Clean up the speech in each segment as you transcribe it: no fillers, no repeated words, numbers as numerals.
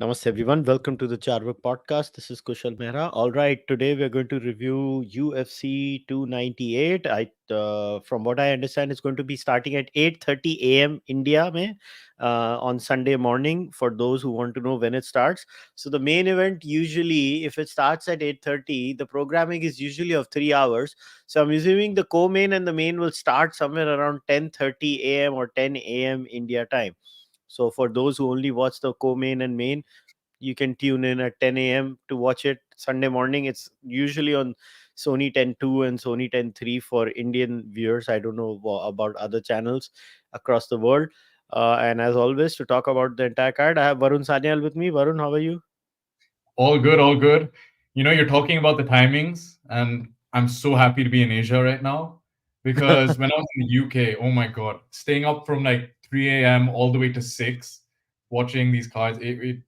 Namaste everyone. Welcome to the Cārvāka podcast. This is Kushalmehra. All right, today we're going to review UFC 298. From what I understand, it's going to be starting at 8:30 a.m. India mein, on Sunday morning. For those who want to know when it starts, so the main event usually, if it starts at 8:30, the programming is usually of 3 hours. So I'm assuming the co-main and the main will start somewhere around 10:30 a.m. or 10 a.m. India time. So for those who only watch the co-main and main, you can tune in at 10 a.m. to watch it Sunday morning. It's usually on Sony 10.2 and Sony 10.3 for Indian viewers. I don't know about other channels across the world. And as always, to talk about the entire card, I have Varun Sanyal with me. Varun, how are you? All good, all good. You're talking about the timings, and I'm so happy to be in Asia right now because when I was in the UK, oh my God, staying up from like 3 a.m. all the way to 6, watching these cards, it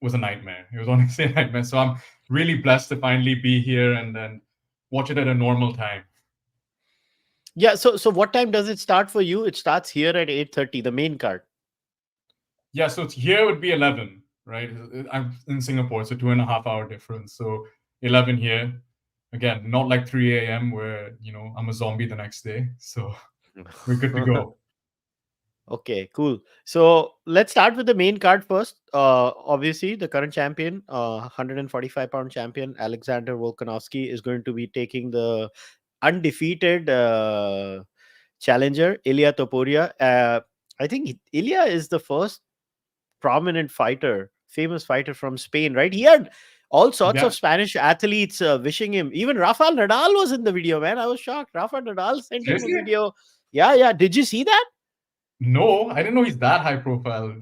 was a nightmare. It was honestly a nightmare. So I'm really blessed to finally be here and then watch it at a normal time. Yeah. So what time does it start for you? It starts here at 8:30, the main card. Yeah, so it's here would be 11, right? I'm in Singapore, so 2.5 hour difference. So 11 here. Again, not like 3 a.m. where, I'm a zombie the next day. So we're good to go. Okay, cool. So let's start with the main card first. Obviously, the current champion, 145-pound champion, Alexander Volkanovski, is going to be taking the undefeated challenger, Ilia Topuria. I think Ilia is the first prominent fighter, famous fighter from Spain, right? He had all sorts Yeah. of Spanish athletes wishing him. Even Rafael Nadal was in the video, man. I was shocked. Rafael Nadal sent him a Seriously? video. Yeah, yeah. Did you see that? No, I didn't know he's that high profile.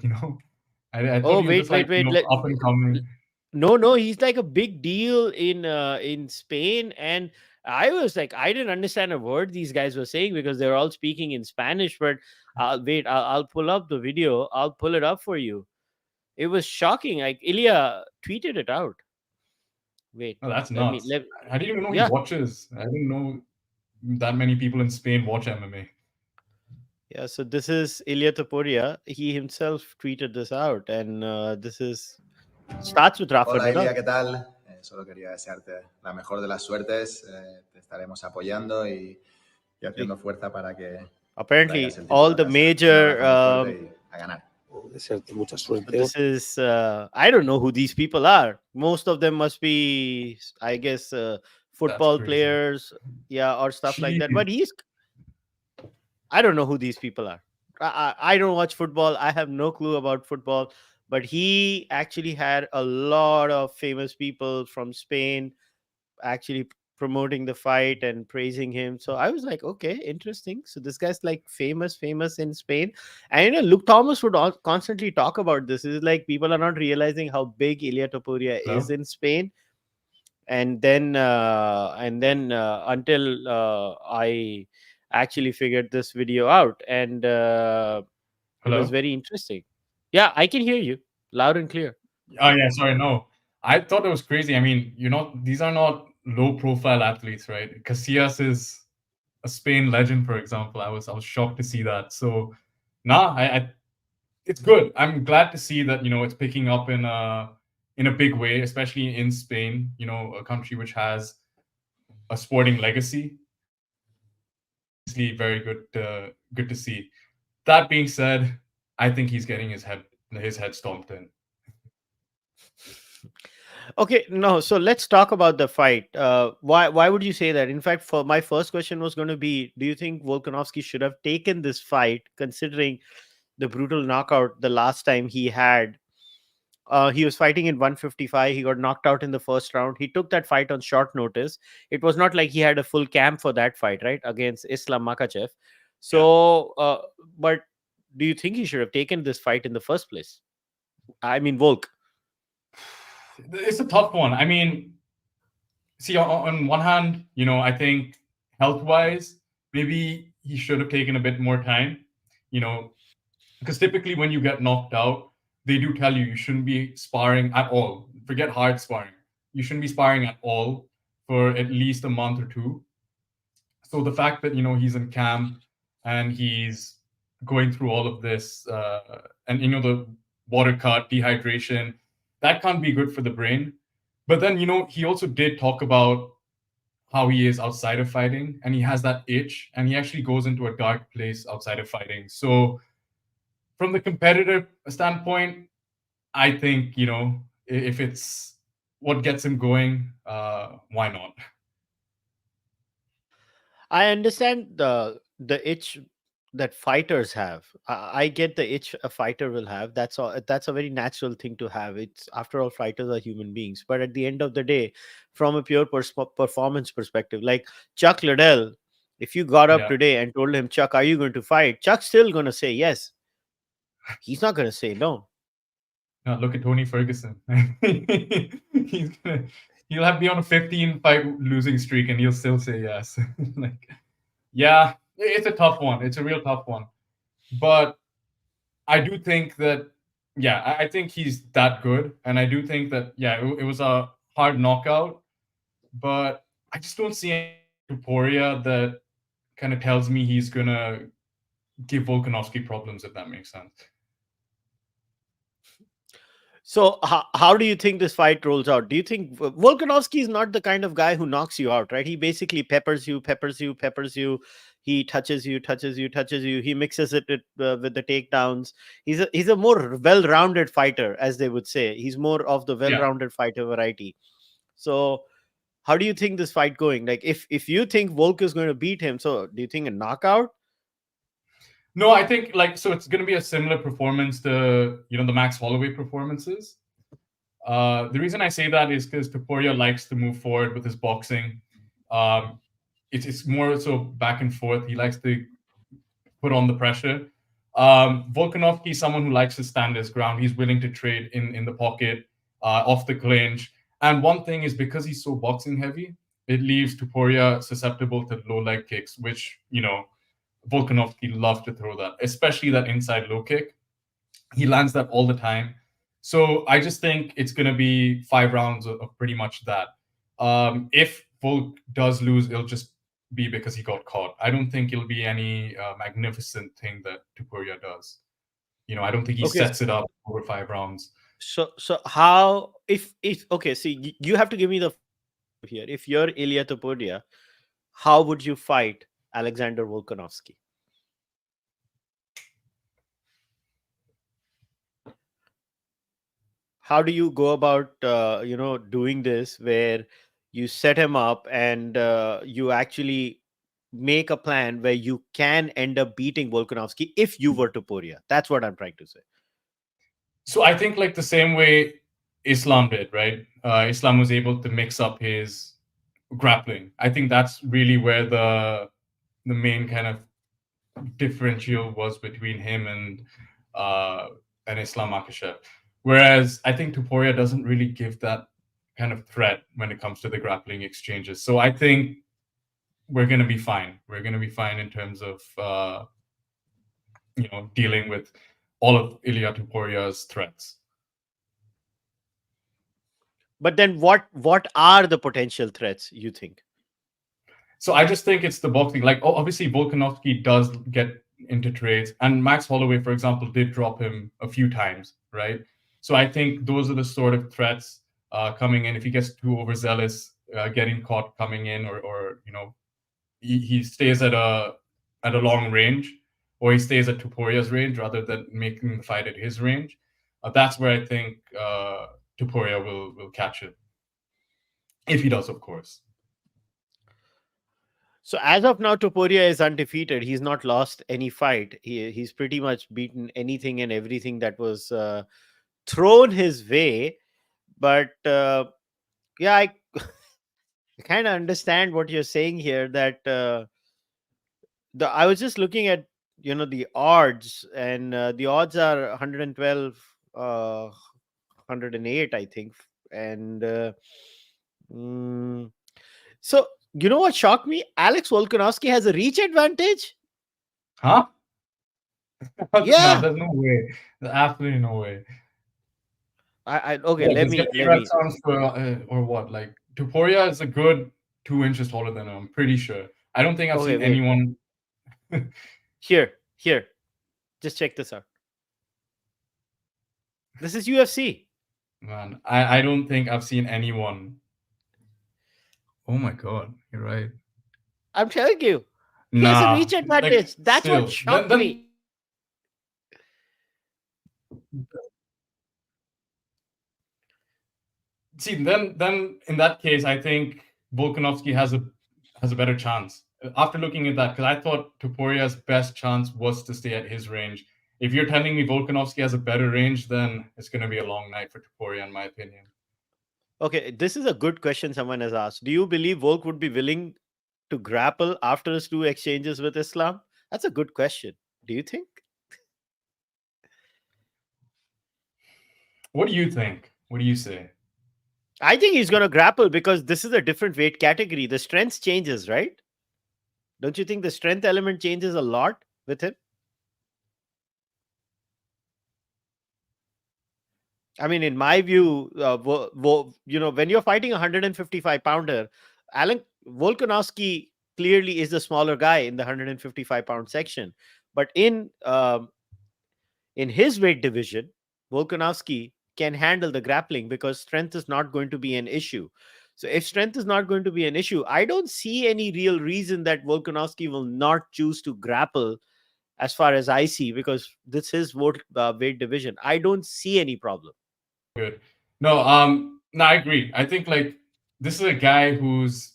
I thought Oh, he was wait, just like, wait, wait. up and L- coming. No, no, he's like a big deal in Spain, and I was like, I didn't understand a word these guys were saying because they were all speaking in Spanish. But wait, I'll pull up the video. I'll pull it up for you. It was shocking. Like Ilya tweeted it out. Wait, Oh, that's let me nuts. let. I didn't even know he Yeah, watches. I didn't know that many people in Spain watch MMA. yeah. So this is Ilya Topuria. He himself tweeted this out, and this is starts with Rafa Hola Nadal. Ilia, ¿qué tal? Solo quería desearte la mejor de las suertes. Te estaremos apoyando y Like, haciendo fuerza para que traigas apparently, el título all a the casa. Un major abrazo muy fuerte y a ganar. Desearte mucha So suerte. this is I don't know who these people are. Most of them must be, I guess, That's football crazy. players, yeah, or stuff like that. Jeez. But I don't know who these people are. I don't watch football. I have no clue about football. But he actually had a lot of famous people from Spain actually promoting the fight and praising him. So I was like, okay, interesting. So this guy's like famous in Spain. And Luke Thomas would constantly talk about this. Is like people are not realizing how big Ilia Topuria is Hello? in Spain. And then until I actually figured this video out, and it was Hello? very interesting. Yeah, I can hear you loud and clear. Oh yeah, sorry, no. I thought it was crazy. I mean, these are not low profile athletes, right? Casillas is a Spain legend, for example. I was shocked to see that. So nah, I it's good. I'm glad to see that, it's picking up in a big way, especially in Spain, a country which has a sporting legacy. Obviously very good to see. That being said, I think he's getting his head stomped in. Okay, no. So let's talk about the fight. Why would you say that? In fact, for my first question was going to be, do you think Volkanovski should have taken this fight, considering the brutal knockout the last time he had? He was fighting in 155. He got knocked out in the first round. He took that fight on short notice. It was not like he had a full camp for that fight, right, against Islam Makachev. Yeah. So, but do you think he should have taken this fight in the first place? I mean, Volk. It's a tough one. I mean, see, on one hand, I think health wise, maybe he should have taken a bit more time, you know, because typically when you get knocked out, they do tell you shouldn't be sparring at all. Forget hard sparring. You shouldn't be sparring at all for at least a month or two. So the fact that he's in camp and he's going through all of this, and the water cut, dehydration, that can't be good for the brain. But then, he also did talk about how he is outside of fighting, and he has that itch, and he actually goes into a dark place outside of fighting. So from the competitive standpoint, I think, if it's what gets him going, why not? I understand the itch that fighters have. I get the itch a fighter will have. That's all. That's a very natural thing to have. It's, after all, fighters are human beings. But at the end of the day, from a pure performance perspective, like Chuck Liddell, if you got up Yeah. today and told him, Chuck, are you going to fight? Chuck's still going to say yes. He's not going to say no. Now look at Tony Ferguson. He's gonna he'll have be on a 15 fight losing streak and he'll still say yes. Like, yeah, it's a tough one. It's a real tough one. But I do think that, yeah, I think he's that good. And I do think that, yeah, it was a hard knockout. But I just don't see anything in Topuria that kind of tells me he's going to give Volkanovski problems, if that makes sense. So how do you think this fight rolls out? Do you think Volkanovski is not the kind of guy who knocks you out, right? He basically peppers you, peppers you, peppers you. He touches you, touches you, touches you. He mixes it with the takedowns. He's a more well-rounded fighter, as they would say. He's more of the Yeah. well-rounded fighter variety. So how do you think this fight going? Like, if you think Volk is going to beat him, so do you think a knockout? No, I think so it's going to be a similar performance to the Max Holloway performances. The reason I say that is because Topuria likes to move forward with his boxing. It's more so back and forth. He likes to put on the pressure. Volkanovski is someone who likes to stand his ground. He's willing to trade in the pocket, off the clinch. And one thing is, because he's so boxing heavy, it leaves Topuria susceptible to low leg kicks, which Volkanovski loves to throw that, especially that inside low kick. He lands that all the time. So I just think it's going to be 5 rounds of pretty much that. If Volk does lose, it'll just be because he got caught. I don't think it'll be any magnificent thing that Topuria does. I don't think he Okay. sets it up over 5 rounds. So how, if okay, see, you have to give me the here. If you're Ilya Topuria, how would you fight Alexander Volkanovski? How do you go about doing this, where you set him up and you actually make a plan where you can end up beating Volkanovski if you were Topuria? That's what I'm trying to say. So I think like the same way Islam did, right? Islam was able to mix up his grappling. I think that's really where the main kind of differential was between him and Islam Makhachev. Whereas I think Topuria doesn't really give that kind of threat when it comes to the grappling exchanges. So I think we're going to be fine. We're going to be fine in terms of dealing with all of Ilya Topuria's threats. But then what are the potential threats, you think? So I just think it's the boxing. Like, obviously, Volkanovski does get into trades, and Max Holloway, for example, did drop him a few times, right? So I think those are the sort of threats coming in. If he gets too overzealous, getting caught coming in, or he stays at a long range, or he stays at Topuria's range rather than making the fight at his range. That's where I think Topuria will catch him, if he does, of course. So as of now, Topuria is undefeated. He's not lost any fight. He's pretty much beaten anything and everything that was thrown his way. But yeah, I kind of understand what you're saying here. That I was just looking at the odds, and the odds are 112, 108, I think, and mm, so you know what shocked me? Alex Volkanovski has a reach advantage. Huh? No, Yeah. there's no way. There's absolutely no way. Okay, Yeah, let because me get red sounds for or what? Like Topuria is a good 2 inches taller than him. I'm pretty sure. I don't think I've okay, seen wait. anyone. Here. Just check this out. This is UFC. Man, I don't think I've seen anyone. Oh my God, you're right. I'm telling you, he has a Nah, reach like advantage. That's what still, shocked me. then in that case, I think Volkanovski has a better chance. After looking at that, because I thought Toporia's best chance was to stay at his range. If you're telling me Volkanovski has a better range, then it's going to be a long night for Topuria, in my opinion. Okay, this is a good question someone has asked. Do you believe Volk would be willing to grapple after his 2 exchanges with Islam? That's a good question. Do you think? What do you think? What do you say? I think he's going to grapple because this is a different weight category. The strength changes, right? Don't you think the strength element changes a lot with him? I mean, in my view, when you're fighting a 155 pounder, Alan Volkanovski clearly is the smaller guy in the 155-pound section. But in his weight division, Volkanovski can handle the grappling because strength is not going to be an issue. So if strength is not going to be an issue, I don't see any real reason that Volkanovski will not choose to grapple as far as I see, because this is weight division. I don't see any problem. Good. No, no, I agree. I think like this is a guy who's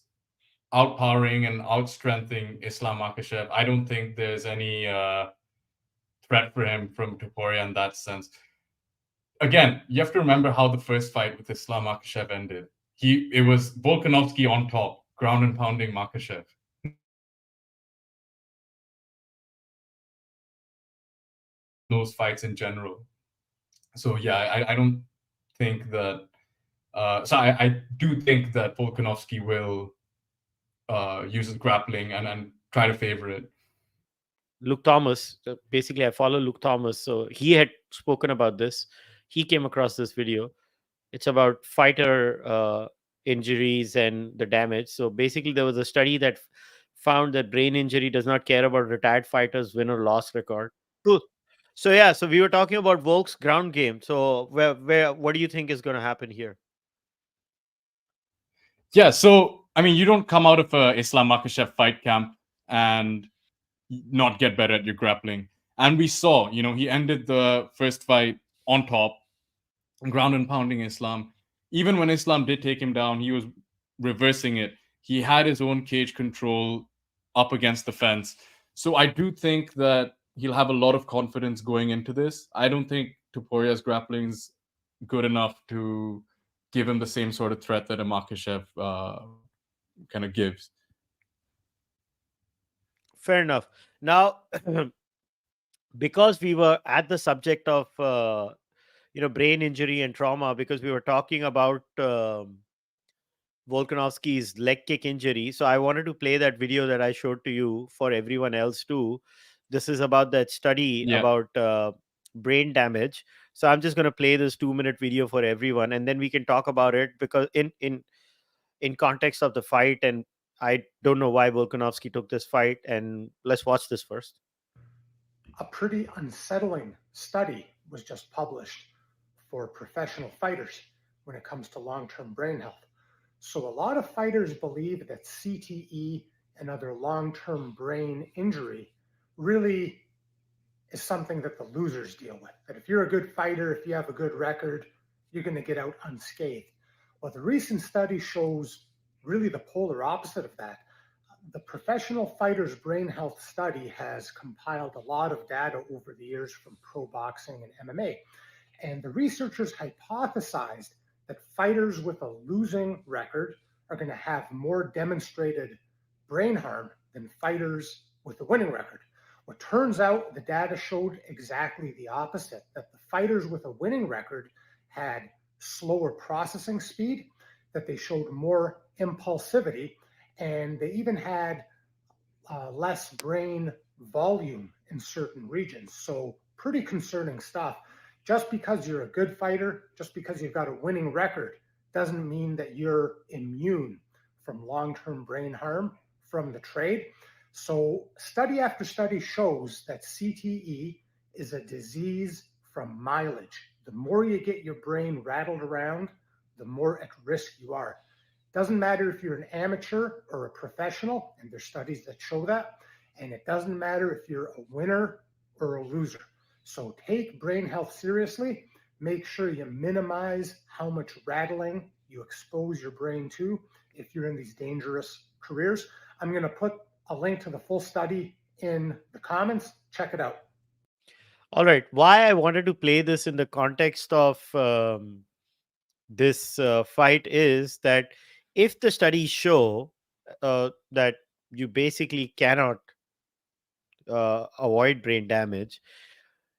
outpowering and outstrengthening Islam Makhachev. I don't think there's any threat for him from Topuria in that sense. Again, you have to remember how the first fight with Islam Makhachev ended. It was Volkanovski on top, ground and pounding Makhachev. Those fights in general. So yeah, I don't think that. So I do think that Volkanovski will use his grappling and try to favor it. Luke Thomas, basically, I follow Luke Thomas. So he had spoken about this. He came across this video. It's about fighter injuries and the damage. So basically, there was a study that found that brain injury does not care about retired fighters' win or loss record. Cool. So yeah, so we were talking about Volk's ground game. So what do you think is going to happen here? Yeah, so I mean, you don't come out of a Islam Makhachev fight camp and not get better at your grappling. And we saw, he ended the first fight on top, ground and pounding Islam. Even when Islam did take him down, he was reversing it. He had his own cage control up against the fence. So I do think that he'll have a lot of confidence going into this. I don't think Toporia's grappling's good enough to give him the same sort of threat that a Makhachev kind of gives. Fair enough. Now, because we were at the subject of brain injury and trauma, because we were talking about Volkanovski's leg kick injury. So I wanted to play that video that I showed to you for everyone else too. This is about that study Yeah. about brain damage. So I'm just going to play this 2-minute video for everyone, and then we can talk about it, because in context of the fight, and I don't know why Volkanovski took this fight. And let's watch this first. A pretty unsettling study was just published for professional fighters when it comes to long-term brain health. So a lot of fighters believe that CTE and other long-term brain injury really is something that the losers deal with. That if you're a good fighter, if you have a good record, you're going to get out unscathed. Well, the recent study shows really the polar opposite of that. The Professional Fighters Brain Health Study has compiled a lot of data over the years from pro boxing and MMA. And the researchers hypothesized that fighters with a losing record are going to have more demonstrated brain harm than fighters with a winning record. Well, turns out the data showed exactly the opposite, that the fighters with a winning record had slower processing speed, that they showed more impulsivity, and they even had less brain volume in certain regions. So pretty concerning stuff. Just because you're a good fighter, just because you've got a winning record, doesn't mean that you're immune from long-term brain harm from the trade. So study after study shows that CTE is a disease from mileage. The more you get your brain rattled around, the more at risk you are. Doesn't matter if you're an amateur or a professional, and there's studies that show that. And it doesn't matter if you're a winner or a loser. So take brain health seriously. Make sure you minimize how much rattling you expose your brain to if you're in these dangerous careers. I'm going to put a link to the full study in the comments. Check it out. All right. Why I wanted to play this in the context of this fight is that if the studies show that you basically cannot avoid brain damage,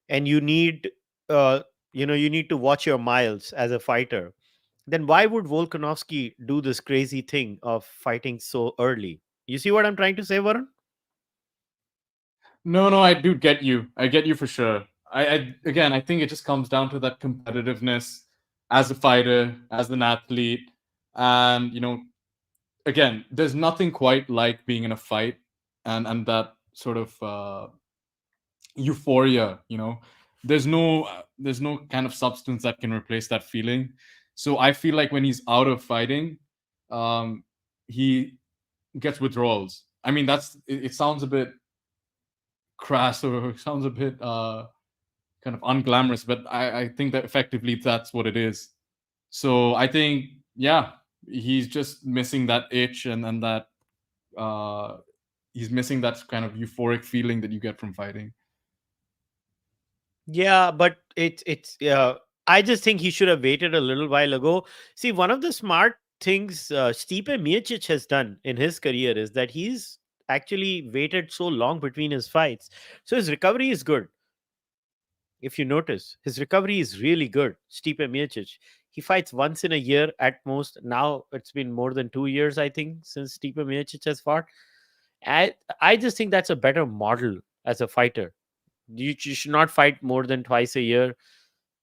and you need uh, you need to watch your miles as a fighter, then why would Volkanovski do this crazy thing of fighting so early? You see what I'm trying to say, Varun? No, I do get you. I get you for sure. Again, I think it just comes down to that competitiveness as a fighter, as an athlete, and again, there's nothing quite like being in a fight and that sort of euphoria. There's no kind of substance that can replace that feeling. So I feel like when he's out of fighting, he gets withdrawals. I mean, it sounds a bit crass, or it sounds a bit kind of unglamorous, but I think that effectively that's what it is. So I think, yeah, he's just missing that itch, and that he's missing that kind of euphoric feeling that you get from fighting. Yeah, but it's I just think he should have waited a little while ago. See, one of the smart things Stipe Miocic has done in his career is that he's actually waited so long between his fights, so his recovery is good. If you notice, his recovery is really good. Stipe Miocic, he fights once in a year at most. Now it's been more than 2 years, I think, since Stipe Miocic has fought. I just think that's a better model as a fighter. You should not fight more than twice a year.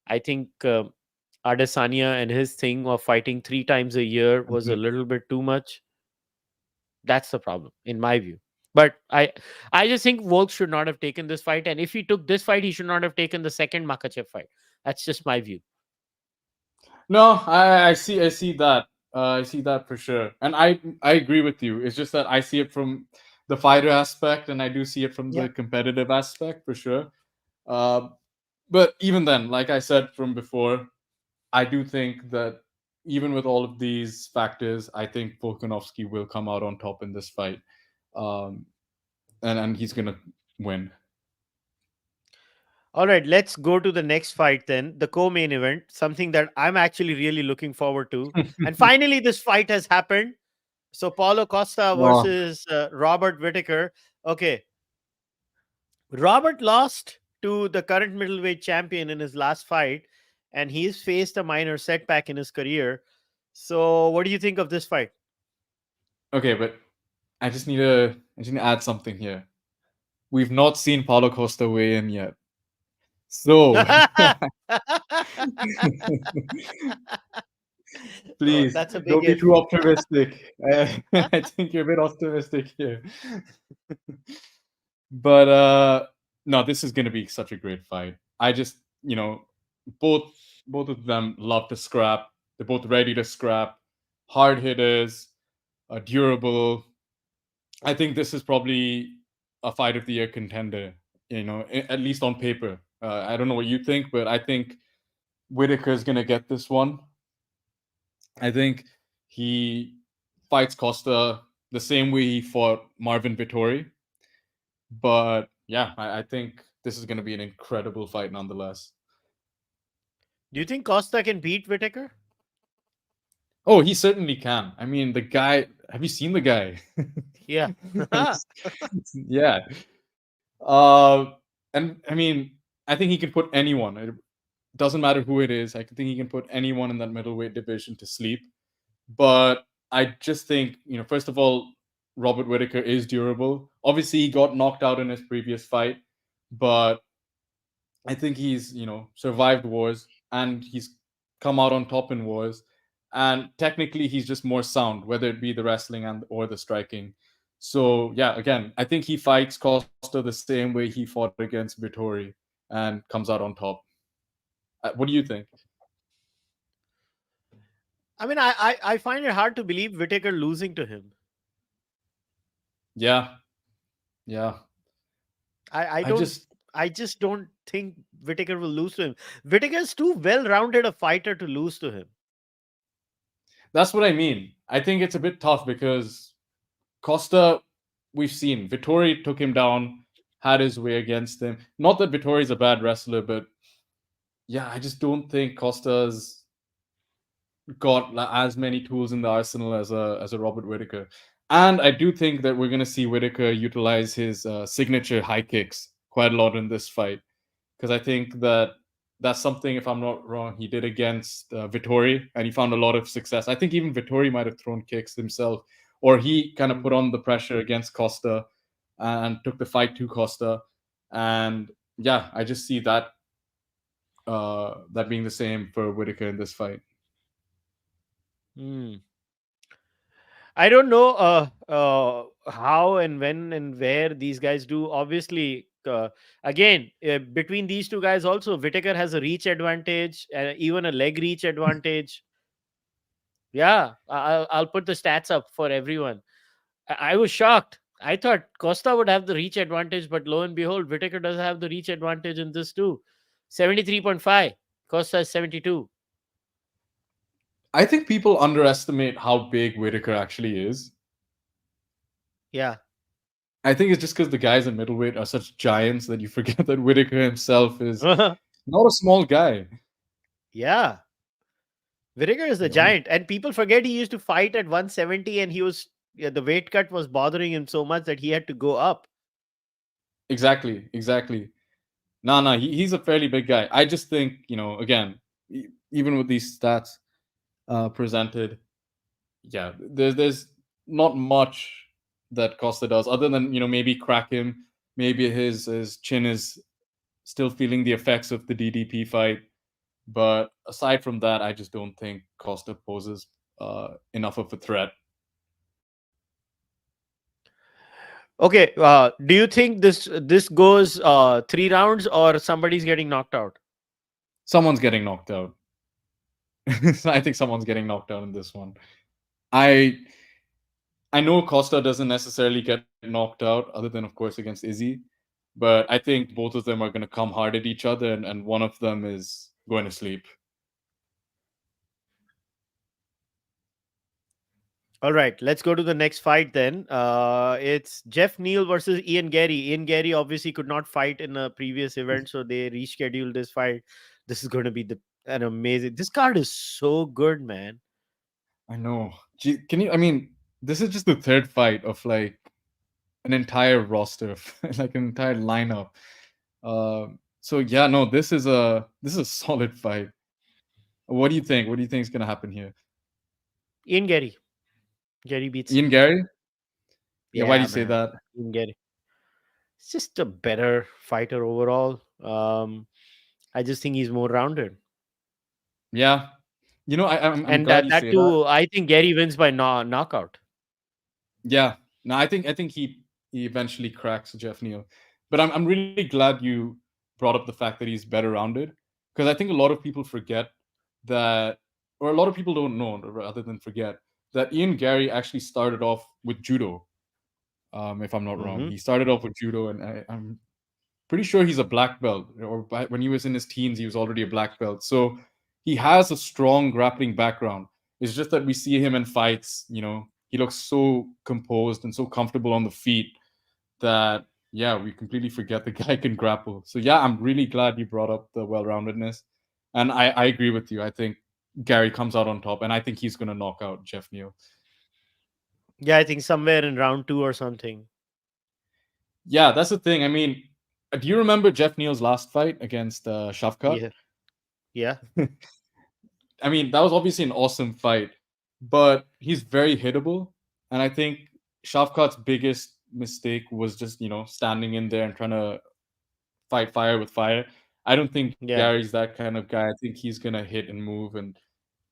I think Adesanya and his thing of fighting 3 times a year was a little bit too much. That's the problem, in my view. But I just think Volk should not have taken this fight, and if he took this fight, he should not have taken the second Makachev fight. That's just my view. No, I see that. I see that for sure, and I agree with you. It's just that I see it from the fighter aspect, and I do see it from Yeah. the competitive aspect for sure. Uh, but even then, like I said from before, I do think that even with all of these factors, I think Volkanovski will come out on top in this fight, um, and he's gonna win. All right, let's go to the next fight then, the co-main event, something that I'm actually really looking forward to. And finally, this fight has happened. So Paulo Costa Oh, versus Robert Whittaker. Okay, Robert lost to the current middleweight champion in his last fight, and he's faced a minor setback in his career. So, what do you think of this fight? okay, but I just need to add something here. We've not seen Paulo Costa weigh in yet. So Oh, please that's a big don't be if. too optimistic. I think you're a bit optimistic here. But no, this is going to be such a great fight. I just, both both of them love to scrap. They're both ready to scrap, hard hitters, durable. I think this is probably a fight of the year contender. At least on paper. I don't know what you think, but I think Whitaker's gonna get this one. I think he fights Costa the same way he fought Marvin Vittori. But yeah, I think this is gonna be an incredible fight nonetheless. Do you think Costa can beat Whittaker? Oh, he certainly can. I mean, the guy. Have you seen the guy? Yeah. Yeah. And I mean, I think he can put anyone. It doesn't matter who it is. I think he can put anyone in that middleweight division to sleep. But I just think, first of all, Robert Whitaker is durable. Obviously, he got knocked out in his previous fight, but I think he's, survived wars and he's come out on top in wars. And technically, he's just more sound, whether it be the wrestling and or the striking. So yeah, again, I think he fights Costa the same way he fought against Vittori and comes out on top. What do you think? I mean, I find it hard to believe Whitaker losing to him. Yeah, yeah. I I don't. just I just don't think Whitaker will lose to him. Whitaker's too well-rounded a fighter to lose to him. That's what I mean. I think it's a bit tough because Costa, we've seen Vittori took him down, had his way against him. Not that Vittori's a bad wrestler, but yeah, I just don't think Costa's got as many tools in the arsenal as a Robert Whitaker. And I do think that we're going to see Whitaker utilize his signature high kicks quite a lot in this fight, because I think that that's something, if I'm not wrong, he did against Vittori, and he found a lot of success. I think even Vittori might have thrown kicks himself, or he kind of put on the pressure against Costa and took the fight to Costa. And yeah, I just see that being the same for Whitaker in this fight. Hmm. I don't know how and when and where these guys do. Obviously, again, between these two guys, also Whitaker has a reach advantage, even a leg reach advantage. Yeah, I'll put the stats up for everyone. I was shocked. I thought Costa would have the reach advantage, but lo and behold, Whitaker does have the reach advantage in this too. 73.5. Costa is 72. I think people underestimate how big Whitaker actually is. Yeah. I think it's just because the guys in middleweight are such giants that you forget that Whitaker himself is not a small guy. Yeah. Whitaker is the You know? giant, and people forget he used to fight at 170, and he was the weight cut was bothering him so much that he had to go up. Exactly, exactly. No, he's a fairly big guy. I just think, again, even with these stats presented, yeah, there's not much that Costa does other than maybe crack him. Maybe his chin is still feeling the effects of the DDP fight. But aside from that, I just don't think Costa poses enough of a threat. Okay, do you think this goes 3 rounds or somebody's getting knocked out? Someone's getting knocked out. I think someone's getting knocked out in this one. I know Costa doesn't necessarily get knocked out, other than of course against Izzy, but I think both of them are going to come hard at each other, and one of them is going to sleep. All right, let's go to the next fight then. It's Jeff Neal versus Ian Gary. Ian Gary obviously could not fight in a previous event, so they rescheduled this fight. This is going to be an amazing. This card is so good, man. I know. Can you? I mean, this is just the third fight of like an entire roster, like an entire lineup. So yeah, no, this is a solid fight. What do you think? What do you think is going to happen here? Ian Gary. Gary beats Ian him. Gary? Yeah, why do Yeah, you say man. that? Ian Gary. It's just a better fighter overall. I just think he's more rounded. Yeah. I'm And glad you that say that. too, I think Gary wins by knockout. Yeah. No, I think he eventually cracks Jeff Neal. But I'm really glad you brought up the fact that he's better rounded, because I think a lot of people forget that, or a lot of people don't know rather than forget, that Ian Gary actually started off with judo. If I'm not wrong, Hmm. he started off with judo, and I'm pretty sure he's a black belt, or when he was in his teens, he was already a black belt. So he has a strong grappling background. It's just that we see him in fights, he looks so composed and so comfortable on the feet that, yeah, we completely forget the guy can grapple. So yeah, I'm really glad you brought up the well-roundedness. And I agree with you. I think Gary comes out on top, and I think he's going to knock out Jeff Neal. Yeah, I think somewhere in round 2 or something. Yeah, that's the thing. I mean, do you remember Jeff Neal's last fight against Shavkat? Yeah. Yeah. I mean, that was obviously an awesome fight, but he's very hittable. And I think Shavkat's biggest mistake was just, standing in there and trying to fight fire with fire. I don't think Yeah. Gary's that kind of guy. I think he's going to hit and move, and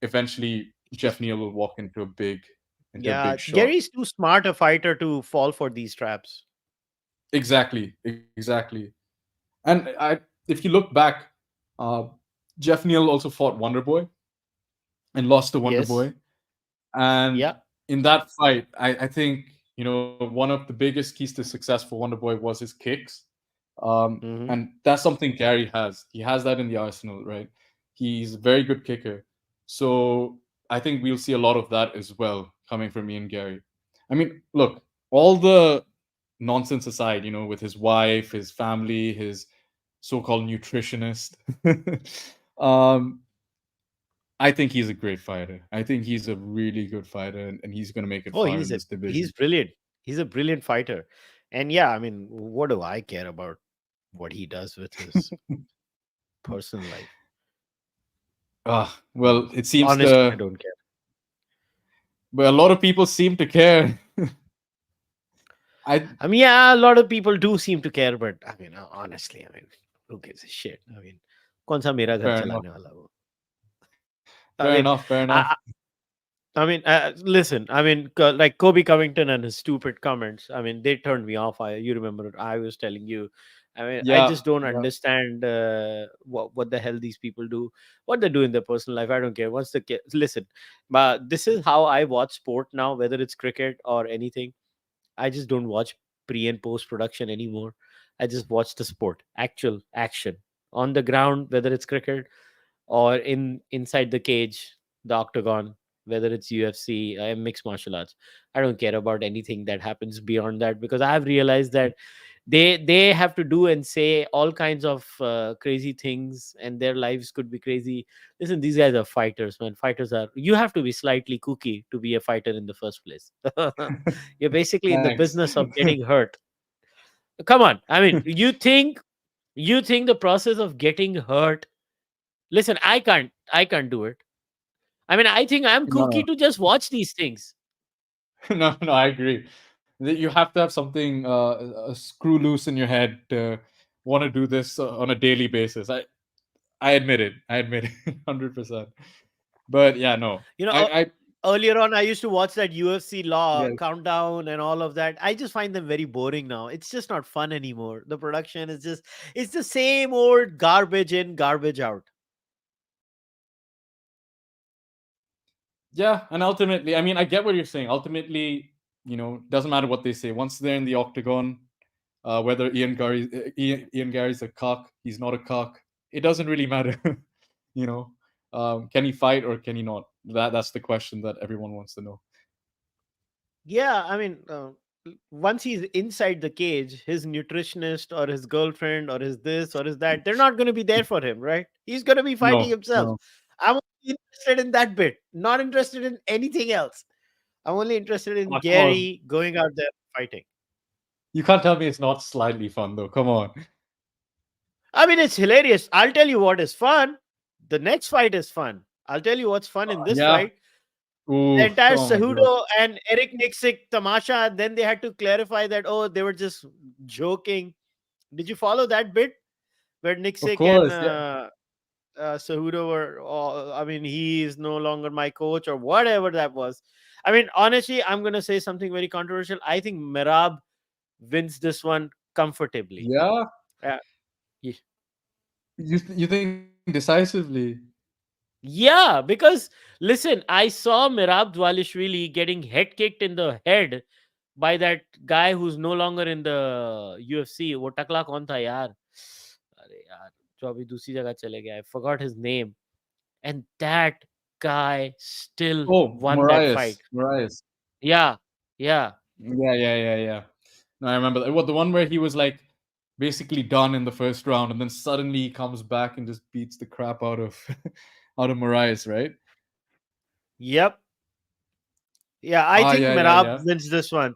eventually Jeff Neal will walk into a Yeah. big shot. Gary's too smart a fighter to fall for these traps. Exactly. And if you look back, uh, Jeff Neal also fought Wonder Boy and lost to Wonder Yes. Boy. And Yeah. in that fight, I think, one of the biggest keys to success for Wonder Boy was his kicks. Hmm. And that's something Gary has. He has that in the arsenal, right? He's a very good kicker. So I think we'll see a lot of that as well coming from Ian Gary. I mean, look, all the nonsense aside, with his wife, his family, his so-called nutritionist, um, I think he's a great fighter. I think he's a really good fighter, and he's going to make it Oh, far in this he's division. brilliant. He's a brilliant fighter. And yeah, I mean, what do I care about what he does with his personal life? Well, it seems Honestly, I the don't care. but a lot of people seem to care. I I mean, yeah, a lot of people do seem to care, but I mean, honestly, I mean, who gives a shit? I mean, कौन सा मेरा घर fair enough. चलाने वाला वो? Fair I mean, enough. Fair enough. listen. I mean, like Kobe Covington and his stupid comments. I mean, they turned me off. You remember I was telling you. I mean, I Yeah. just don't Yeah. understand what the hell these people do, what they do in their personal life. I don't care. Once the listen, but this is how I watch sport now, whether it's cricket or anything. I just don't watch pre and post production anymore. I just watch the sport, actual action on the ground, whether it's cricket or inside the cage, the octagon, whether it's UFC, mixed martial arts. I don't care about anything that happens beyond that, because I've realized that they have to do and say all kinds of crazy things, and their lives could be crazy. Listen, these guys are fighters, man. Fighters are, you have to be slightly kooky to be a fighter in the first place. You're basically in the Thanks. business of getting hurt. Come on, I mean, you think the process of getting hurt, listen, I can't do it. I mean, I think I'm No, kooky to just watch these things. no, I agree. That you have to have something a screw loose in your head to want to do this on a daily basis. I admit it. I admit it, 100%. But yeah, no, You know, I earlier on, I used to watch that UFC law yeah, countdown and all of that. I just find them very boring now. It's just not fun anymore. The production is just, it's the same old garbage in, garbage out. yeah, and ultimately, I mean, I get what you're saying. Ultimately, doesn't matter what they say. Once they're in the octagon, whether Ian Gary's a cock, he's not a cock. It doesn't really matter. you know, can he fight or can he not? That's the question that everyone wants to know. Yeah, I mean, once he's inside the cage, his nutritionist or his girlfriend or his this or his that, they're not going to be there for him, right? He's going to be fighting No, himself. no, I'm only interested in that bit, not interested in anything else. I'm only interested in come on. Gary going out there fighting. You can't tell me it's not slightly fun though. Come on. I mean, it's hilarious. I'll tell you what is fun. The next fight is fun. I'll tell you what's fun in this Yeah. fight. The Ooh. entire Oh my god. Cejudo and Eric Nixick tamasha. Then they had to clarify that, oh, they were just joking. Did you follow that bit where Of Nixick and course. Yeah. Cejudo were? I mean, he is no longer my coach or whatever that was. I mean, honestly, I'm gonna say something very controversial. I think Merab wins this one comfortably. Yeah. Uh, You think decisively? Yeah, because listen, I saw Mirab Dvalishvili getting head kicked in the head by that guy who's no longer in the UFC. वो टकला कौन था यार? अरे यार, जो अभी दूसरी जगह चले गया. I forgot his name. And that guy still Oh, won that fight. Marias. Marias. Yeah, yeah. Yeah. No, I remember that. What, the one where he was like basically done in the first round, and then suddenly he comes back and just beats the crap out of out of Marias, right? Yep. Yeah, I Ah, think Mirab yeah. wins this one.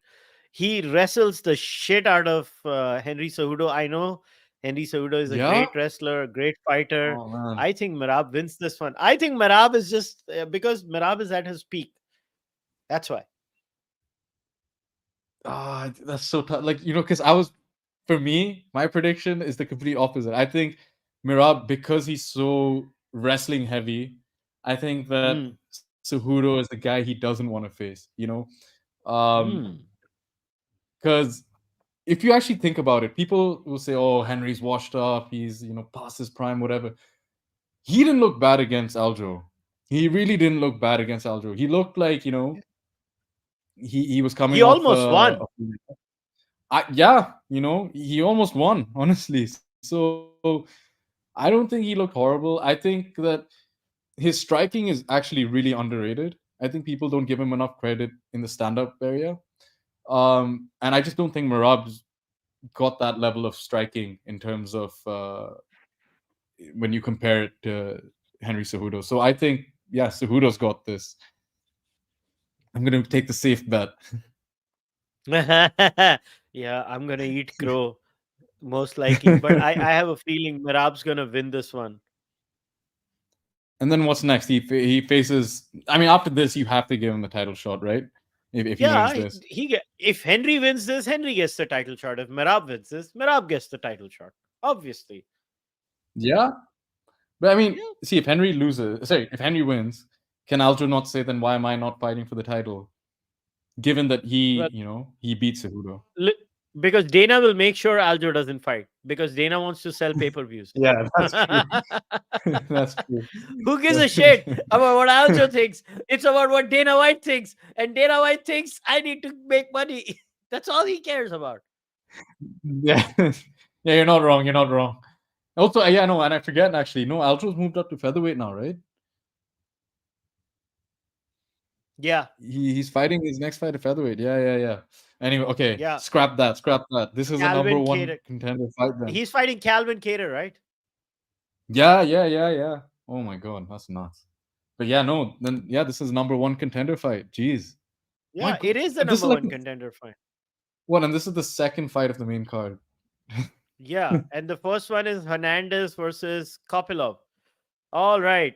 He wrestles the shit out of Henry Cejudo. I know Henry Cejudo is a Yeah. great wrestler, a great fighter. Oh man. I think Mirab wins this one. I think Mirab is just because Mirab is at his peak. That's why. Ah, that's so tough. Like, because I was, for me, my prediction is the complete opposite. I think Mirab, because he's so wrestling heavy, I think that Hmm. Cejudo is the guy he doesn't want to face. Um, Hmm. because if you actually think about it, people will say, "Oh, Henry's washed up. He's past his prime, whatever." he didn't look bad against Aljo. He really didn't look bad against Aljo. He looked like, he was He coming off almost won. yeah, he almost won, honestly. So I don't think he looked horrible. I think that his striking is actually really underrated. I think people don't give him enough credit in the stand-up area. And I just don't think Merab's got that level of striking in terms of when you compare it to Henry Cejudo. So I think, yeah, Cejudo's got this. I'm going to take the safe bet. Yeah, I'm gonna eat crow most likely, but I have a feeling Mirab's gonna win this one. And then what's next? He faces. I mean, after this, you have to give him the title shot, right? If he wins Yeah, this. if Henry wins this, Henry gets the title shot. If Mirab wins this, Mirab gets the title shot. Obviously. Yeah, but I mean, Yeah. see, if Henry wins, can Aljo not say, then why am I not fighting for the title? Given that Well, he beat Cejudo. li- because Dana will make sure Aljo doesn't fight because Dana wants to sell pay-per-views. Yeah, that's true. That's true. Who gives a shit about what Aljo thinks? It's about what Dana White thinks. And Dana White thinks I need to make money. That's all he cares about. Yeah, yeah, you're not wrong. You're not wrong. Also, yeah, no, and I forget actually. No, Aljo's moved up to featherweight now, right? Yeah. He's fighting his next fight at featherweight. Yeah. Anyway, okay, Yeah. scrap that. This is a number Calvin one Cater. contender fight then. He's fighting Calvin Cater, right? Yeah. Oh my god, that's nuts. But yeah, no, then yeah, this is number one contender fight. Jeez. Yeah, it is the This is number like one contender fight. what, and this is the second fight of the main card. Yeah, and the first one is Hernandez versus Kopilov. All right,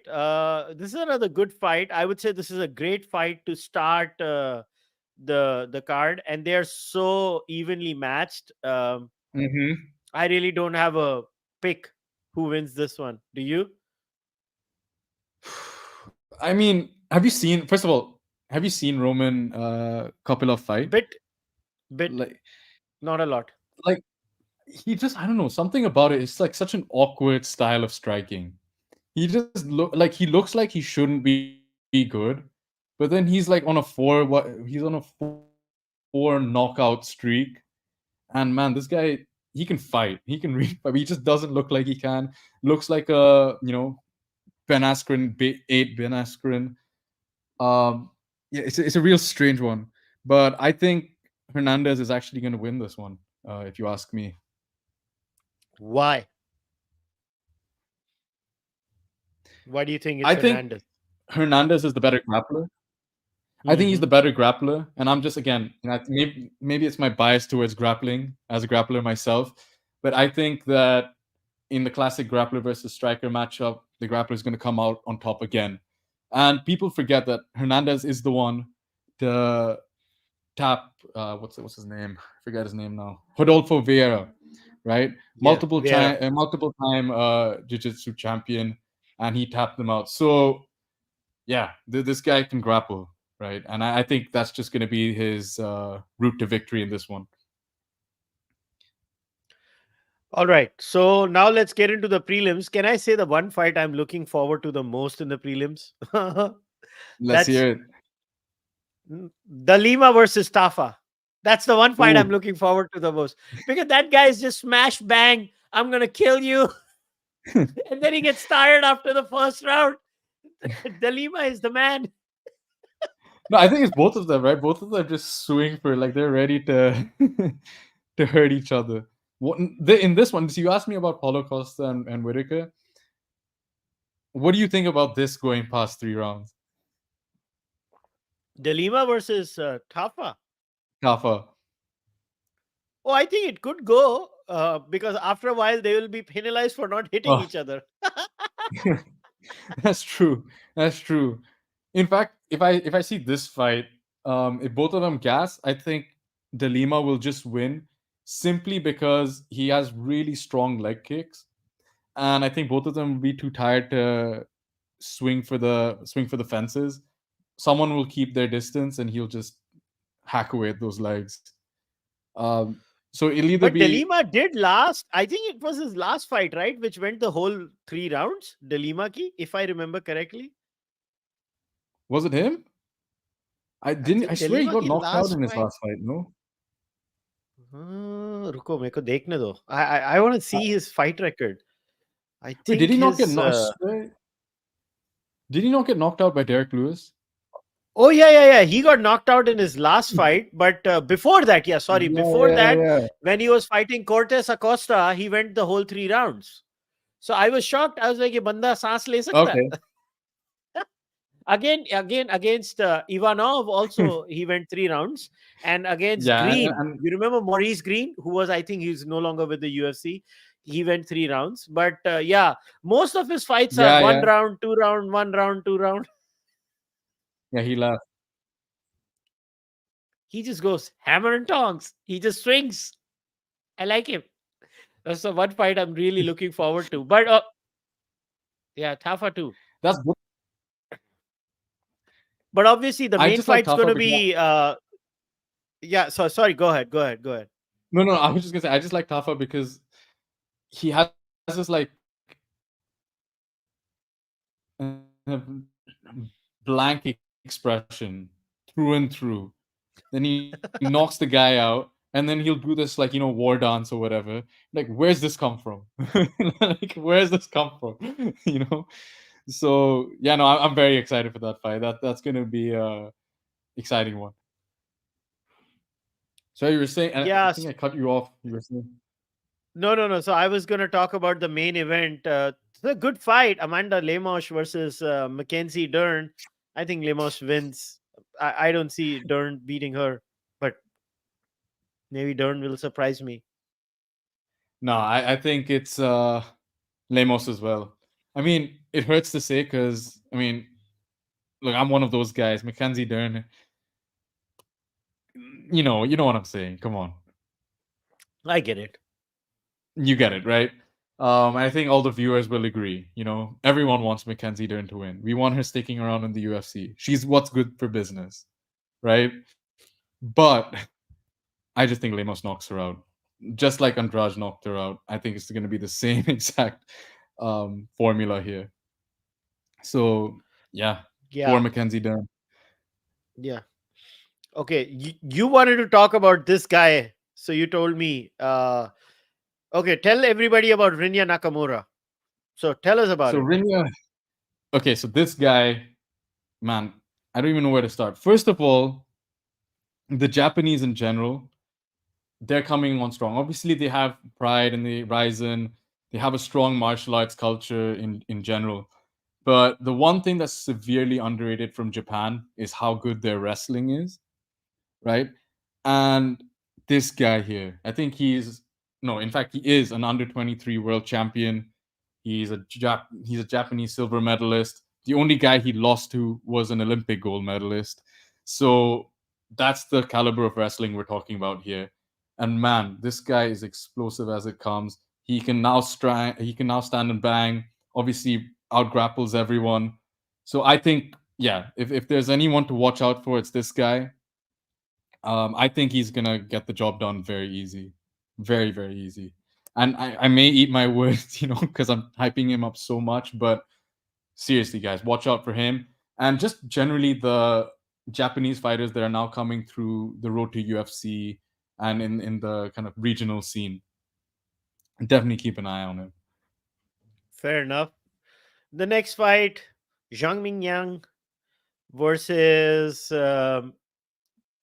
this is another good fight. I would say this is a great fight to start the card, and they're so evenly matched. Mm-hmm. I really don't have a pick who wins this one. Do you? I mean, have you seen? First of all, have you seen Roman Kopilov fight? Bit, Like, not a lot. like he just, I don't know, something about it. It's like such an awkward style of striking. He looks like he shouldn't be good, but then he's like on a four knockout streak, and man, this guy, he can fight. He can read, but he just doesn't look like he can. Looks like Ben Askren, 8 Ben Askren. Yeah, it's a real strange one, but I think Hernandez is actually going to win this one, if you ask me. Why? Why do you think it's I think Hernandez? Hernandez is the better grappler. I think he's the better grappler, and I'm just, again, maybe it's my bias towards grappling as a grappler myself, but I think that in the classic grappler versus striker matchup, the grappler is going to come out on top again. And people forget that Hernandez is the one to tap. What's his name? I forget his name now. Rodolfo Vieira, right? Multiple time jiu-jitsu champion, and he tapped them out. So yeah, this guy can grapple, right? And I think that's just going to be his route to victory in this one. All right. So now let's get into the prelims. Can I say the one fight I'm looking forward to the most in the prelims? Let's hear it. The Lima versus Tafa. That's the one fight I'm Ooh. looking forward to the most. Because that guy is just smash bang. I'm going to kill you. And then he gets tired after the first round. The Lima is the man. No, I think it's both of them, right? Both of them just swing for, like, they're ready to to hurt each other. In this one, so you asked me about Paulo Costa and Whitaker. What do you think about this going past 3 rounds? De Lima versus Tafa. Tafa. Oh, I think it could go because after a while they will be penalized for not hitting each other. That's true. In fact, if I see this fight, if both of them gas, I think De Lima will just win simply because he has really strong leg kicks, and I think both of them will be too tired to swing for the fences. Someone will keep their distance, and he'll just hack away at those legs. So it'll either But be Delima did last. I think it was his last fight, right? Which went the whole 3 rounds. Delima ki, if I remember correctly. was it him? I I didn't. I think swear he Delima got ki knocked out last in his fight. last fight. No. रुको मेरे को देखने दो. I want to see his fight record. I Wait, think did he not get his. knocked? I swear. Did he not get knocked out by Derek Lewis? Oh yeah. He got knocked out in his last fight, but before that, before that, Yeah. when he was fighting Cortez Acosta, he went the whole 3 rounds. So I was shocked. I was like, "ये बंदा सांस ले सकता है?" Okay. Again against Ivanov also he went 3 rounds, and against Yeah, Green, and you remember Maurice Green, who was, I think he's no longer with the UFC, he went 3 rounds. But yeah, most of his fights are 1 yeah, round, 2 round, 1 round, 2 round. yeah, he left. He just goes hammer and tongs, he just swings. I like him. That's the one fight I'm really looking forward to. But yeah, Tafa too. That's good. But obviously the I main just like fight's going to Tafa because be yeah, so sorry, go ahead. no, I was just gonna say I just like Tafa because he has this like uh, blank expression through and through. Then he knocks the guy out, and then he'll do this like war dance or whatever. Like, where's this come from? Like, where's this come from? So yeah, no, I'm very excited for that fight. That's gonna be a exciting one. So you were saying, I Yeah. think I cut you off. You were saying. No. So I was going to talk about the main event. It's a good fight. Amanda Lemos versus Mackenzie Dern. I think Lemos wins. I don't see Dern beating her, but maybe Dern will surprise me. No, I think it's Lemos as well. I mean, it hurts to say because look, I'm one of those guys. Mackenzie Dern. You know what I'm saying. Come on. I get it. You get it, right? I think all the viewers will agree. Everyone wants Mackenzie Dern to win. We want her sticking around in the UFC. She's what's good for business, right? But I just think Lemos knocks her out, just like Andrade knocked her out. I think it's going to be the same exact formula here. So yeah, for Mackenzie Dern. Yeah. Okay, you wanted to talk about this guy, so you told me. Okay, tell everybody about Rinya Nakamura. So tell us about it. Rinya. Okay, so this guy, man, I don't even know where to start. First of all, the Japanese in general, they're coming on strong. Obviously, they have pride and they rise in. They have a strong martial arts culture in general. But the one thing that's severely underrated from Japan is how good their wrestling is, right? And this guy here, I think he is an under 23 world champion. He's a Japanese silver medalist. The only guy he lost to was an Olympic gold medalist. So that's the caliber of wrestling we're talking about here. And man, this guy is explosive as it comes. He can now stand and bang. Obviously, out grapples everyone. So I think, yeah, if there's anyone to watch out for, it's this guy. I think he's gonna get the job done very easy, very, very easy. And I may eat my words, because I'm hyping him up so much. But seriously, guys, watch out for him. And just generally the Japanese fighters that are now coming through the road to UFC and in the kind of regional scene. Definitely keep an eye on him. Fair enough. The next fight, Zhang Mingyang versus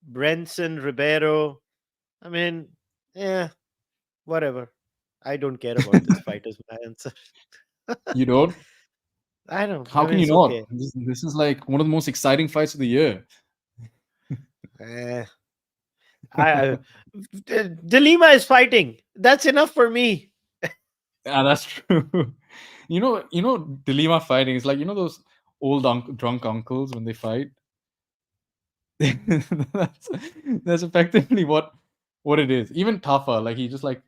Brenson Ribeiro. I mean, whatever. I don't care about this fight is my answer. You don't? I don't. How can you not? Okay. This is like one of the most exciting fights of the year. Delima is fighting. That's enough for me. Yeah, that's true. You know, Delima fighting is like those old drunk uncles when they fight. that's effectively what it is. Even Tafa, like he just like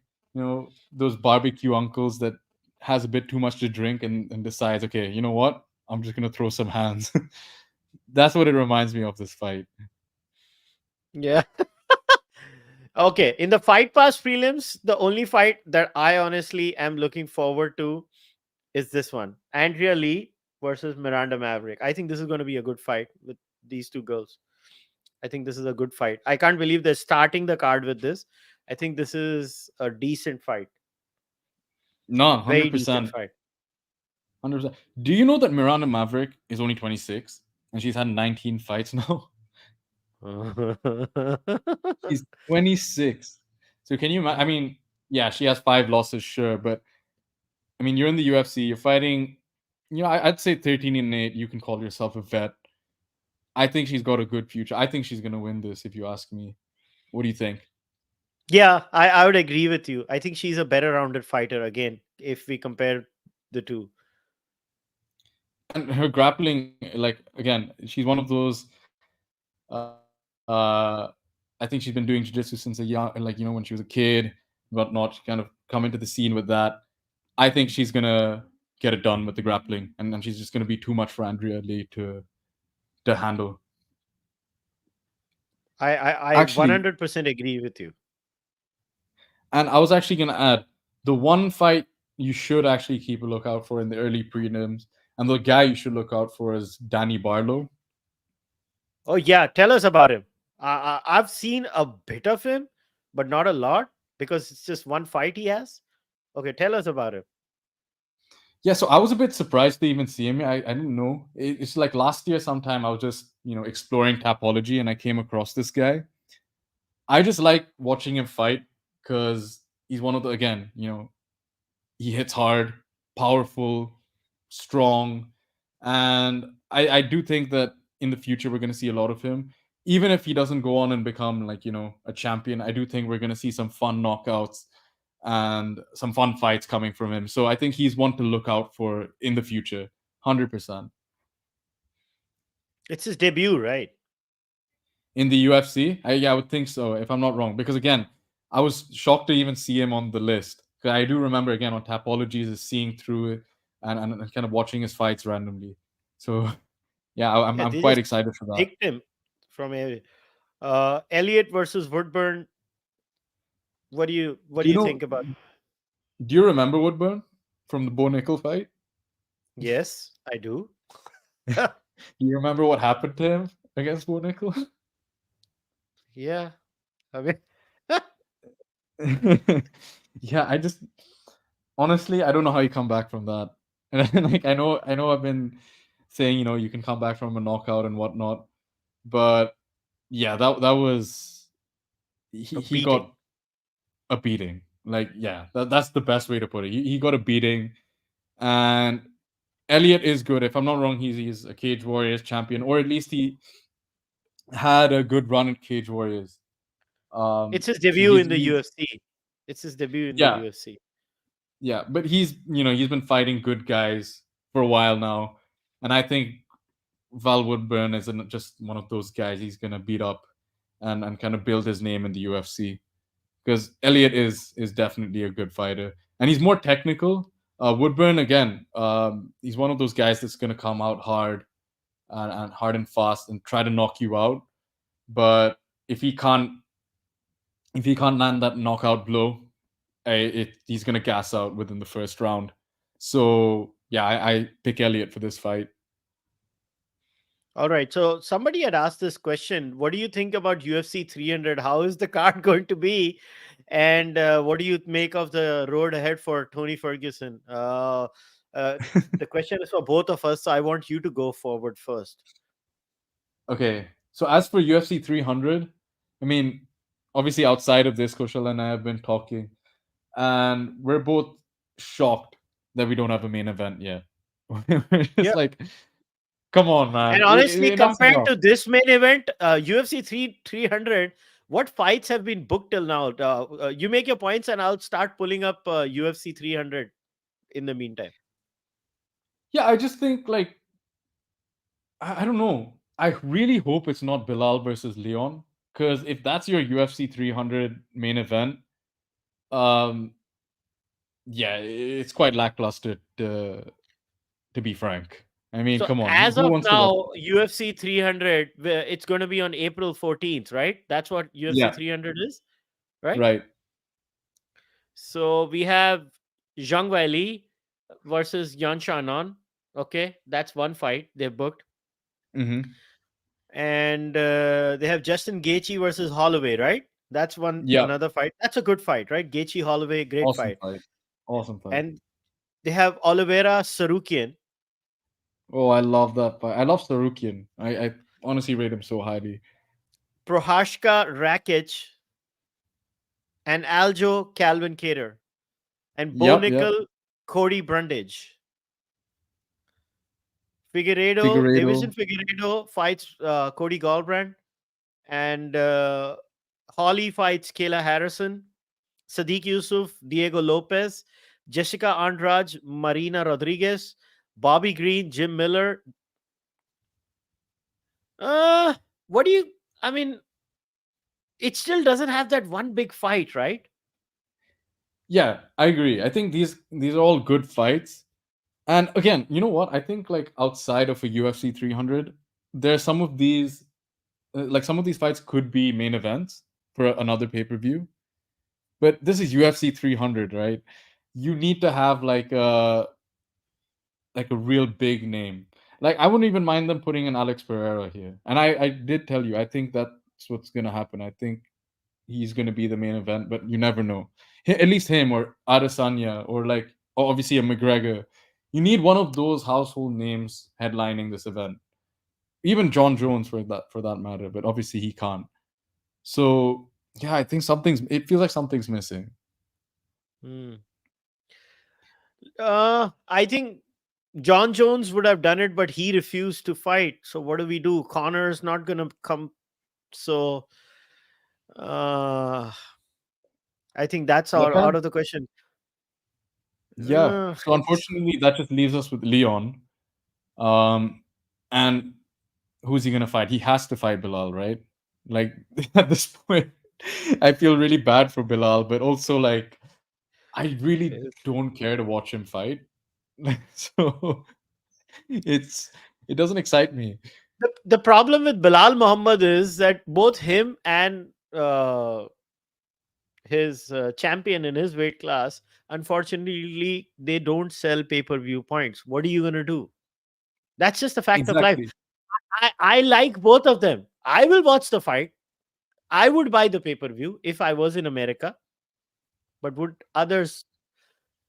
those barbecue uncles that has a bit too much to drink and decides, okay, you know what? I'm just gonna throw some hands. That's what it reminds me of, this fight. Yeah. Okay, in the Fight Pass prelims, the only fight that I honestly am looking forward to is this one: Andrea Lee versus Miranda Maverick. I think this is going to be a good fight with these two girls. I think this is a good fight. I can't believe they're starting the card with this. I think this is a decent fight, No, very decent 100%. fight. 100%. Do you know that Miranda Maverick is only 26 and she's had 19 fights now? She's 26. So can you I mean, yeah, she has 5 losses, sure, but I mean, you're in the UFC, you're fighting, I'd say 13-8, you can call yourself a vet. I think she's got a good future. I think she's going to win this if you ask me. What do you think? Yeah, I would agree with you. I think she's a better rounded fighter again if we compare the two. And her grappling, like, again, she's one of those I think she's been doing jiu-jitsu since a young, like, when she was a kid, whatnot. She kind of come into the scene with that. I think she's gonna get it done with the grappling, and she's just gonna be too much for Andrea Lee to handle. I Actually, 100% agree with you. and I was actually gonna add the one fight you should actually keep a lookout for in the early prelims, and the guy you should look out for is Danny Barlow. Oh yeah, tell us about him. I've seen a bit of him, but not a lot because it's just one fight he has. Okay, tell us about him. Yeah, so I was a bit surprised to even see him. I didn't know. It's like last year sometime I was just, exploring Tapology and I came across this guy. I just like watching him fight because he's one of the, again, he hits hard, powerful, strong. And I do think that in the future we're going to see a lot of him. Even if he doesn't go on and become like, a champion, I do think we're going to see some fun knockouts and some fun fights coming from him. So I think he's one to look out for in the future. 100%. It's his debut, right? In the UFC, I would think so, if I'm not wrong. Because again, I was shocked to even see him on the list. Because I do remember, again, on Tapologies, is seeing through it and kind of watching his fights randomly. So yeah, I'm, Yeah, I'm they quite just excited for that. picked him from a Elliott versus Woodburn. What Do do you you know? think about? Do you remember Woodburn from the Bo Nickel fight? Yes, I do. Do you remember what happened to him against Bo Nickel? Yeah, I mean, Yeah, I just honestly I don't know how you come back from that. And like I know I've been saying, you can come back from a knockout and whatnot, but yeah, that was a he beating. got a beating. Like, yeah, that's the best way to put it. He got a beating, and Elliot is good. If I'm not wrong, he's a Cage Warriors champion, or at least he had a good run at Cage Warriors. It's his So debut he's, in the he's UFC. It's his debut in the yeah, UFC. yeah, but he's been fighting good guys for a while now, and I think Val Woodburn is just one of those guys he's gonna beat up and kind of build his name in the UFC, because Elliot is definitely a good fighter and he's more technical. Woodburn, again, he's one of those guys that's gonna come out hard and hard and fast and try to knock you out, but if he can't land that knockout blow, he's gonna gas out within the first round. So yeah, I pick Elliot for this fight. All right. So somebody had asked this question. What do you think about UFC 300? How is the card going to be? And what do you make of the road ahead for Tony Ferguson? Uh, the question is for both of us. So I want you to go forward first. Okay, so as for UFC 300, I mean, obviously outside of this, Kushal and I have been talking, and we're both shocked that we don't have a main event yet. We're Yeah. just like, come on, And man, honestly, enough's compared enough. to this main event, UFC 300, what fights have been booked till now? You make your points and I'll start pulling up UFC 300 in the meantime. Yeah, I just think like I don't know. I really hope it's not Bilal versus Leon, because if that's your UFC 300 main event, um, yeah, it's quite lackluster to be frank. I mean, So come on, as who of wants to watch? now, UFC 300, it's going to be on April 14th, right? That's what UFC Yeah, 300 is. right? Right. So we have Zhang Weili versus Yan Shannon. Okay, that's one fight they booked. Mm-hmm. And they have Justin Gaethje versus Holloway, right? That's one Yeah. another fight. That's a good fight, right? Gaethje Holloway, great Awesome fight. fight. Awesome fight. And they have Oliveira Sarukian, Oh, I love that fight. I love Sarukian. I honestly rate him so highly. Prohashka Rakic, and Aljo Calvin Cater, and Bo Yep. Yep. Nickel, Cody Brundage. Figueredo, Figueredo. Davison Figueredo fights Cody Garbrandt, and Holly fights Kayla Harrison. Sadiq Yusuf, Diego Lopez, Jessica Andrade, Marina Rodriguez, Bobby Green, Jim Miller. Uh, what do you? I mean, it still doesn't have that one big fight, right? Yeah, I agree. I think these are all good fights. And again, you know what? I think like outside of a UFC 300, there's some of these like some of these fights could be main events for another pay-per-view. But this is UFC 300, right? You need to have like a real big name. Like I wouldn't even mind them putting an Alex Pereira here. And I did tell you, I think that's what's gonna happen. I think he's gonna be the main event, but you never know. At least him or Adesanya or like obviously a McGregor. You need one of those household names headlining this event. Even John Jones for that matter, but obviously he can't. So yeah, I think something's. It feels like something's missing. Hmm. I think John Jones would have done it, but he refused to fight. So what do we do? Connor's not gonna come. So uh, I think that's That kind out of of the question. yeah. So It's unfortunately, that just leaves us with Leon. And who's he gonna fight? He has to fight Bilal, right? Like at this point, I feel really bad for Bilal, but also like I really don't care to watch him fight. So it's it doesn't excite me. the problem with Bilal Muhammad is that both him and his champion in his weight class, unfortunately, they don't sell pay per view points. What are you gonna do? That's just a fact of life. Exactly. I like both of them. I will watch the fight. I would buy the pay per view if I was in America, but would others?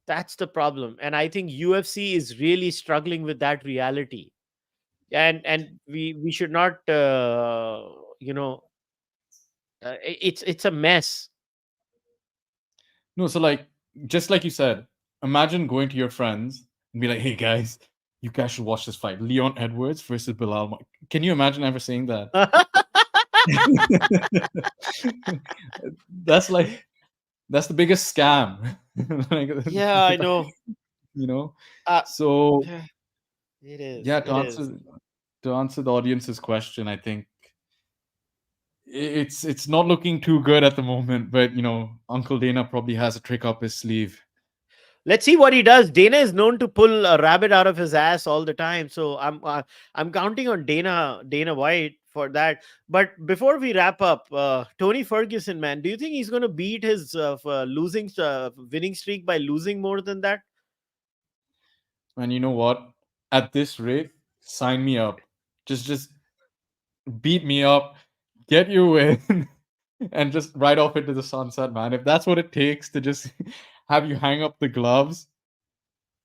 That's the problem. And I think UFC is really struggling with that reality. And we should not, you know, it's a mess. No, so like just like you said, imagine going to your friends and be like, "Hey guys, you guys should watch this fight: Leon Edwards versus Bilal." Can you imagine ever saying that? That's like that's the biggest scam. Like, Yeah, I know. you know. Uh, So yeah, it is. yeah, It is. to answer the audience's question, I think it's not looking too good at the moment. But Uncle Dana probably has a trick up his sleeve. Let's see what he does. Dana is known to pull a rabbit out of his ass all the time, so I'm counting on Dana White for that. But before we wrap up, Tony Ferguson, man, do you think he's going to beat his winning streak by losing more than that? And you know what? At this rate, sign me up. Just beat me up, get you in, and just ride off into the sunset, man. If that's what it takes to just have you hang up the gloves,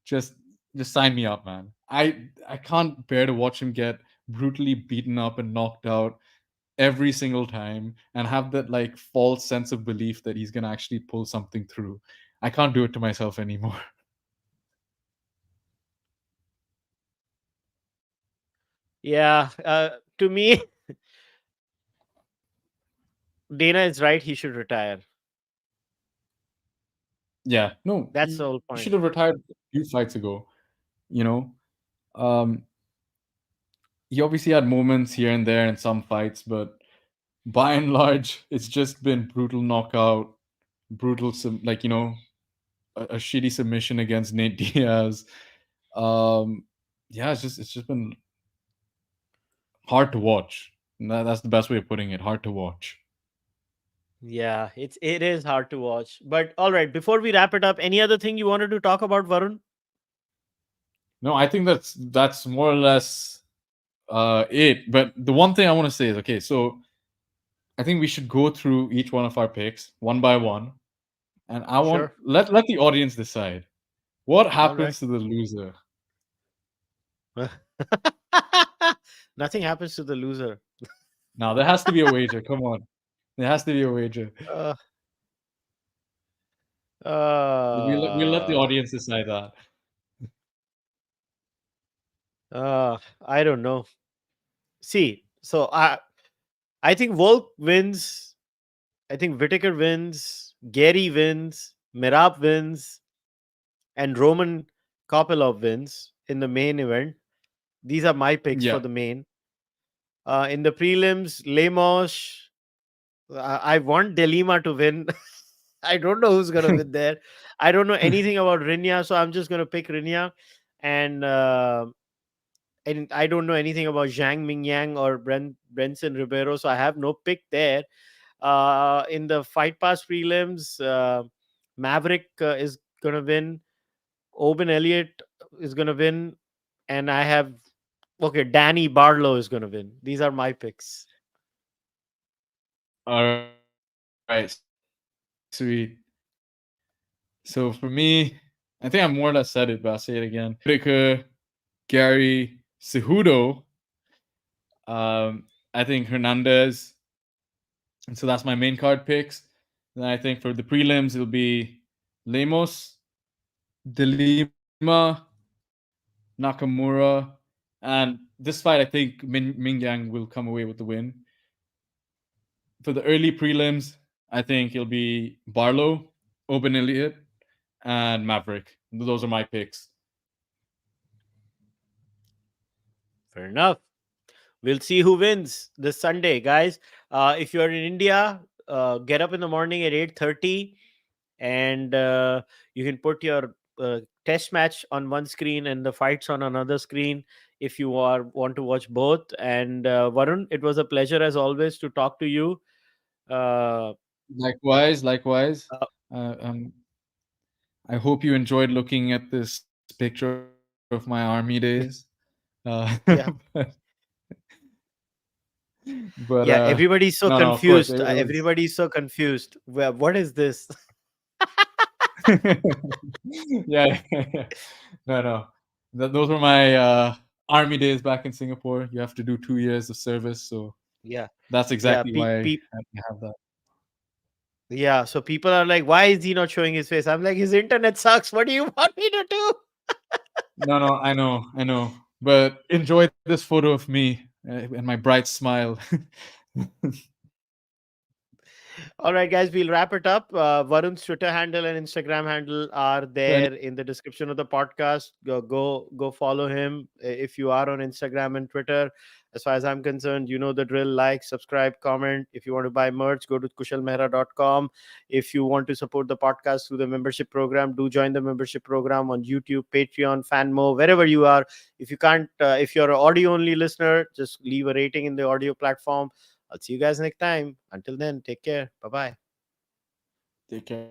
just just sign me up, man. I can't bear to watch him get brutally beaten up and knocked out every single time and have that like false sense of belief that he's gonna actually pull something through. I can't do it to myself anymore. Yeah, to me, Dana is right. He should retire. Yeah, no, That's the he whole should point. have retired a few fights ago. You know, um, he obviously had moments here and there in some fights, but by and large, it's just been brutal knockout, brutal a shitty submission against Nate Diaz. Um, yeah, it's just been hard to watch. That's the best way of putting it. Hard to watch. Yeah, it is hard to watch. But all right, before we wrap it up, any other thing you wanted to talk about, Varun? No, I think that's more or less it. But the one thing I want to say is, okay, so I think we should go through each one of our picks one by one, and I want Sure. let the audience decide what All right. happens to the loser. Nothing happens to the loser. Now there has to be a wager. Come on, there has to be a wager. Uh, We'll let the uh, audience decide that. I don't know. See, so I think Volk wins. I think Whitaker wins. Gary wins. Mirab wins, and Roman Kopylov wins in the main event. These are my picks for Yeah. the main. In the prelims, Lemos. I want Delima to win. I don't know who's gonna win there. I don't know anything about Rinya, so I'm just gonna pick Rinya, and I don't know anything about Zhang Mingyang or Brenson Ribeiro, so I have no pick there. In the Fight Pass prelims, Maverick is gonna win. Oben Elliott is gonna win, and I have okay. Danny Barlow is gonna win. These are my picks. All right. Sweet. So for me, I think I more or less said it, but I'll say it again. Whitaker, Gary, Cejudo. I think Hernandez. And so that's my main card picks. Then I think for the prelims it'll be Lemos, Delima, Nakamura, and this fight I think Mingyang will come away with the win. For the early prelims, I think it'll be Barlow, Open Elliott, and Maverick. Those are my picks. Fair enough. We'll see who wins this Sunday, guys. If you're in India, get up in the morning at 8:30, and you can put your test match on one screen and the fights on another screen if you want to watch both. And Varun, it was a pleasure as always to talk to you. Uh, Likewise. uh, Uh, um, I hope you enjoyed looking at this picture of my army days. But, yeah, but yeah. Everybody's so no, of course confused. it was. Everybody's so confused. What is this? Yeah, yeah. No. Those were my army days back in Singapore. You have to do 2 years of service, so Yeah, that's yeah. exactly why I have that. Yeah, so people are like, why is he not showing his face? I'm like, his internet sucks. What do you want me to do? No, I know. But enjoy this photo of me and my bright smile. All right, guys, we'll wrap it up. Varun's Twitter handle and Instagram handle are Then there in the description of the podcast. Go follow him if you are on Instagram and Twitter. As far as I'm concerned, you know the drill. Like, subscribe, comment. If you want to buy merch, go to kushalmehra.com. If you want to support the podcast through the membership program, do join the membership program on YouTube, Patreon, Fanmo, wherever you are. If you can't, if you're an audio only listener, just leave a rating in the audio platform. I'll see you guys next time. Until then, take care. Bye bye. take care.